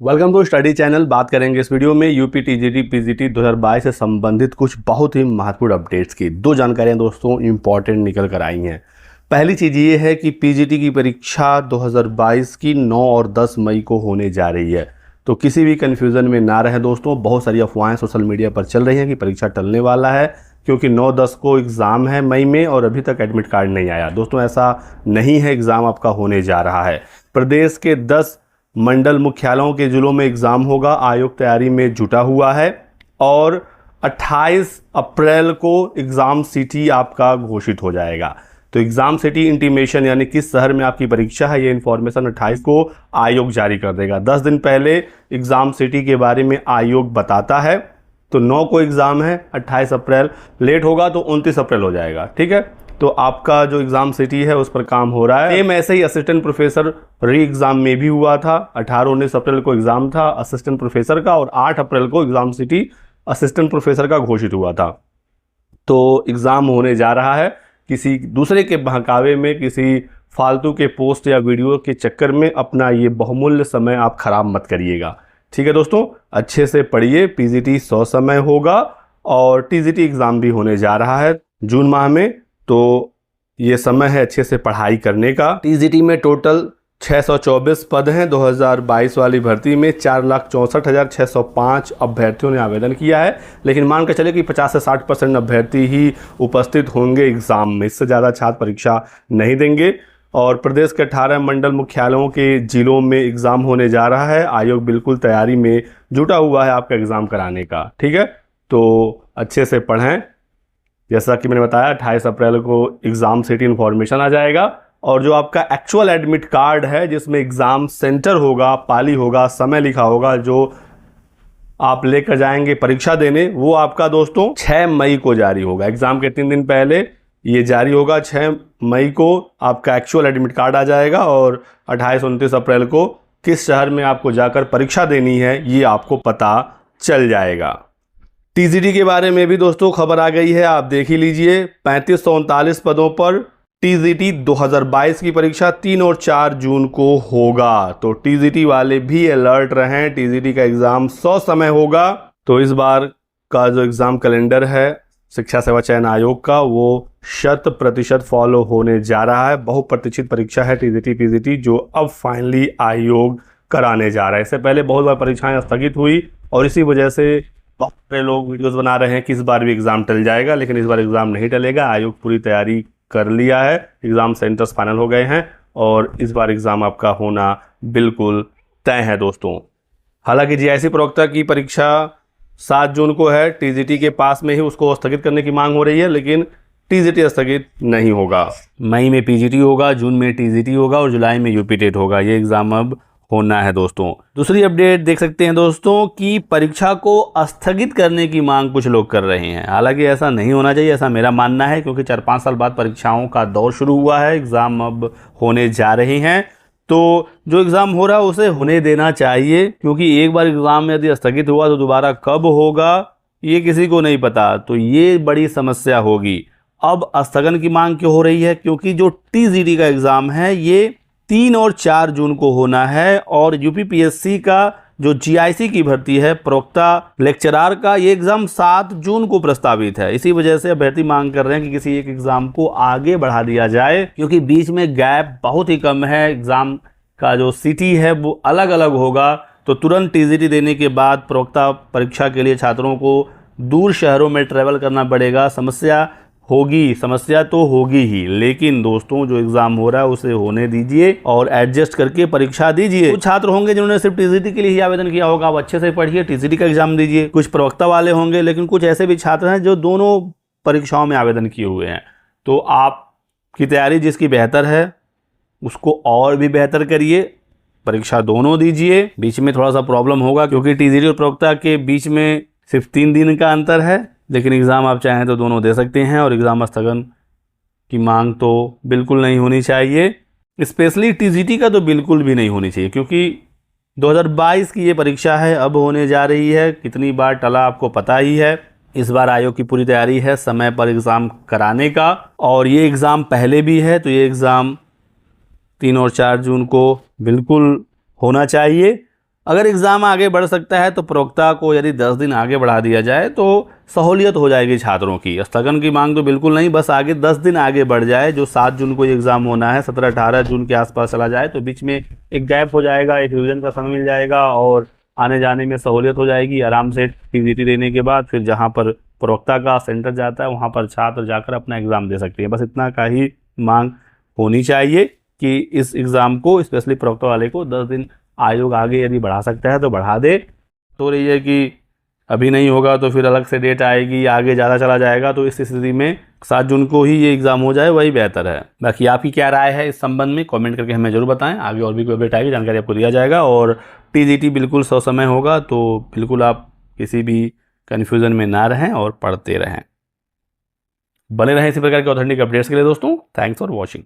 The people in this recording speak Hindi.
Welcome to study channel. बात करेंगे इस वीडियो में यूपी टीजीटी पीजीटी 2022 से संबंधित कुछ बहुत ही महत्वपूर्ण अपडेट्स की। दो जानकारियां दोस्तों इंपॉर्टेंट निकल कर आई हैं। पहली चीज़ ये है कि पीजीटी की परीक्षा 2022 की 9 और 10 मई को होने जा रही है, तो किसी भी कन्फ्यूज़न में ना रहे दोस्तों। बहुत सारी अफवाहें सोशल मीडिया पर चल रही हैं कि परीक्षा टलने वाला है क्योंकि 9-10 को एग्ज़ाम है मई में और अभी तक एडमिट कार्ड नहीं आया। दोस्तों ऐसा नहीं है, एग्ज़ाम आपका होने जा रहा है। प्रदेश के 10 मंडल मुख्यालयों के जिलों में एग्ज़ाम होगा। आयोग तैयारी में जुटा हुआ है और 28 अप्रैल को एग्ज़ाम सिटी आपका घोषित हो जाएगा। तो एग्ज़ाम सिटी इंटीमेशन यानी किस शहर में आपकी परीक्षा है, ये इन्फॉर्मेशन 28 को आयोग जारी कर देगा। 10 दिन पहले एग्ज़ाम सिटी के बारे में आयोग बताता है। तो 9 को एग्ज़ाम है, 28 अप्रैल, लेट होगा तो 29 अप्रैल हो जाएगा। ठीक है, तो आपका जो एग्ज़ाम सिटी है उस पर काम हो रहा है। सेम ऐसे ही असिस्टेंट प्रोफेसर री एग्ज़ाम में भी हुआ था। 18-19 अप्रैल को एग्ज़ाम था असिस्टेंट प्रोफेसर का और 8 अप्रैल को एग्ज़ाम सिटी असिस्टेंट प्रोफेसर का घोषित हुआ था। तो एग्ज़ाम होने जा रहा है। किसी दूसरे के बहकावे में, किसी फालतू के पोस्ट या वीडियो के चक्कर में अपना ये बहुमूल्य समय आप खराब मत करिएगा। ठीक है दोस्तों, अच्छे से पढ़िए। पीजीटी 100 समय होगा और टीजीटी एग्ज़ाम भी होने जा रहा है जून माह में, तो ये समय है अच्छे से पढ़ाई करने का। टीजीटी में टोटल 624 पद हैं। 2022 वाली भर्ती में 4,64,605 अभ्यर्थियों ने आवेदन किया है, लेकिन मान कर चले कि 50 से 60% अभ्यर्थी ही उपस्थित होंगे एग्ज़ाम में। इससे ज़्यादा छात्र परीक्षा नहीं देंगे। और प्रदेश के 18 मंडल मुख्यालयों के जिलों में एग्ज़ाम होने जा रहा है। आयोग बिल्कुल तैयारी में जुटा हुआ है आपका एग्ज़ाम कराने का। ठीक है, तो अच्छे से पढ़ें। जैसा कि मैंने बताया 28 अप्रैल को एग्ज़ाम सिटी इन्फॉर्मेशन आ जाएगा और जो आपका एक्चुअल एडमिट कार्ड है जिसमें एग्ज़ाम सेंटर होगा, पाली होगा, समय लिखा होगा, जो आप लेकर जाएंगे परीक्षा देने, वो आपका दोस्तों 6 मई को जारी होगा। एग्ज़ाम के 3 दिन पहले ये जारी होगा। 6 मई को आपका एक्चुअल एडमिट कार्ड आ जाएगा और 28-29 अप्रैल को किस शहर में आपको जाकर परीक्षा देनी है ये आपको पता चल जाएगा। टीजीटी के बारे में भी दोस्तों खबर आ गई है, आप देख ही लीजिए। 3539 पदों पर टीजीटी 2022 की परीक्षा 3 और 4 जून को होगा। तो टीजीटी वाले भी अलर्ट रहें, टीजीटी का एग्ज़ाम 100 समय होगा। तो इस बार का जो एग्ज़ाम कैलेंडर है शिक्षा सेवा चयन आयोग का, वो 100% फॉलो होने जा रहा है। बहुप्रतीक्षित परीक्षा है टीजीटी पीजीटी, जो अब फाइनली आयोग कराने जा रहा है। इससे पहले बहुत बार परीक्षाएं स्थगित हुई और इसी वजह से बहुत सारे लोग वीडियोस बना रहे हैं कि इस बार भी एग्ज़ाम टल जाएगा, लेकिन इस बार एग्ज़ाम नहीं टलेगा। आयोग पूरी तैयारी कर लिया है, एग्ज़ाम सेंटर्स फाइनल हो गए हैं और इस बार एग्ज़ाम आपका होना बिल्कुल तय है दोस्तों। हालांकि जीआईसी प्रवक्ता की परीक्षा 7 जून को है, टीजीटी के पास में ही उसको स्थगित करने की मांग हो रही है, लेकिन टीजीटी स्थगित नहीं होगा। मई में पीजीटी होगा, जून में टीजीटी होगा और जुलाई में यूपी टेट होगा। ये एग्ज़ाम अब होना है दोस्तों। दूसरी अपडेट देख सकते हैं दोस्तों कि परीक्षा को स्थगित करने की मांग कुछ लोग कर रहे हैं। हालांकि ऐसा नहीं होना चाहिए, ऐसा मेरा मानना है, क्योंकि 4-5 साल बाद परीक्षाओं का दौर शुरू हुआ है, एग्ज़ाम अब होने जा रहे हैं। तो जो एग्ज़ाम हो रहा है उसे होने देना चाहिए, क्योंकि एक बार एग्ज़ाम यदि स्थगित हुआ तो दोबारा कब होगा ये किसी को नहीं पता। तो ये बड़ी समस्या होगी। अब स्थगन की मांग क्यों हो रही है? क्योंकि जो टीजीटी का एग्ज़ाम है ये 3 और 4 जून को होना है और यूपीपीएससी का जो जीआईसी की भर्ती है प्रवक्ता लेक्चरार का, ये एग्ज़ाम 7 जून को प्रस्तावित है। इसी वजह से अभ्यर्थी मांग कर रहे हैं कि किसी एक एग्ज़ाम को आगे बढ़ा दिया जाए, क्योंकि बीच में गैप बहुत ही कम है। एग्ज़ाम का जो सिटी है वो अलग अलग होगा, तो तुरंत टीजीटी देने के बाद प्रवक्ता परीक्षा के लिए छात्रों को दूर शहरों में ट्रैवल करना पड़ेगा। समस्या तो होगी ही, लेकिन दोस्तों जो एग्ज़ाम हो रहा है उसे होने दीजिए और एडजस्ट करके परीक्षा दीजिए। कुछ छात्र होंगे जिन्होंने सिर्फ टीजीटी के लिए ही आवेदन किया होगा, आप अच्छे से पढ़िए, टीजीटी का एग्ज़ाम दीजिए। कुछ प्रवक्ता वाले होंगे, लेकिन कुछ ऐसे भी छात्र हैं जो दोनों परीक्षाओं में आवेदन किए हुए हैं। तो आपकी तैयारी जिसकी बेहतर है उसको और भी बेहतर करिए, परीक्षा दोनों दीजिए। बीच में थोड़ा सा प्रॉब्लम होगा क्योंकि टीजीटी और प्रवक्ता के बीच में सिर्फ 3 दिन का अंतर है, लेकिन एग्ज़ाम आप चाहें तो दोनों दे सकते हैं और एग्ज़ाम स्थगन की मांग तो बिल्कुल नहीं होनी चाहिए। स्पेशली टीजीटी का तो बिल्कुल भी नहीं होनी चाहिए, क्योंकि 2022 की ये परीक्षा है, अब होने जा रही है। कितनी बार टला आपको पता ही है। इस बार आयोग की पूरी तैयारी है समय पर एग्ज़ाम कराने का, और ये एग्ज़ाम पहले भी है, तो ये एग्ज़ाम 3 और 4 जून को बिल्कुल होना चाहिए। अगर एग्ज़ाम आगे बढ़ सकता है तो प्रवक्ता को यदि 10 दिन आगे बढ़ा दिया जाए तो सहूलियत हो जाएगी छात्रों की। स्थगन की मांग तो बिल्कुल नहीं, बस आगे 10 दिन आगे बढ़ जाए। जो 7 जून को एग्ज़ाम होना है 17-18 जून के आसपास चला जाए तो बीच में एक गैप हो जाएगा, एक रिविजन का समय मिल जाएगा और आने जाने में सहूलियत हो जाएगी। आराम से पीजीटी देने के बाद फिर जहाँ पर प्रवक्ता का सेंटर जाता है वहाँ पर छात्र जाकर अपना एग्ज़ाम दे सकते हैं। बस इतना का ही मांग होनी चाहिए कि इस एग्ज़ाम को स्पेशली प्रवक्ता वाले को 10 दिन आयोग आगे यदि बढ़ा सकता है तो बढ़ा दे। तो रही है कि अभी नहीं होगा तो फिर अलग से डेट आएगी, आगे ज़्यादा चला जाएगा, तो इस स्थिति में 7 जून को ही ये एग्ज़ाम हो जाए वही बेहतर है। बाकी आपकी क्या राय है इस संबंध में कमेंट करके हमें ज़रूर बताएं। आगे और भी कोई अपडेट आएगी जानकारी आपको दिया जाएगा और टीजीटी बिल्कुल ससमय होगा, तो बिल्कुल आप किसी भी कन्फ्यूज़न में ना रहें और पढ़ते रहें। बने रहें इसी प्रकार के ऑथेंटिक अपडेट्स के लिए दोस्तों। Thanks for watching.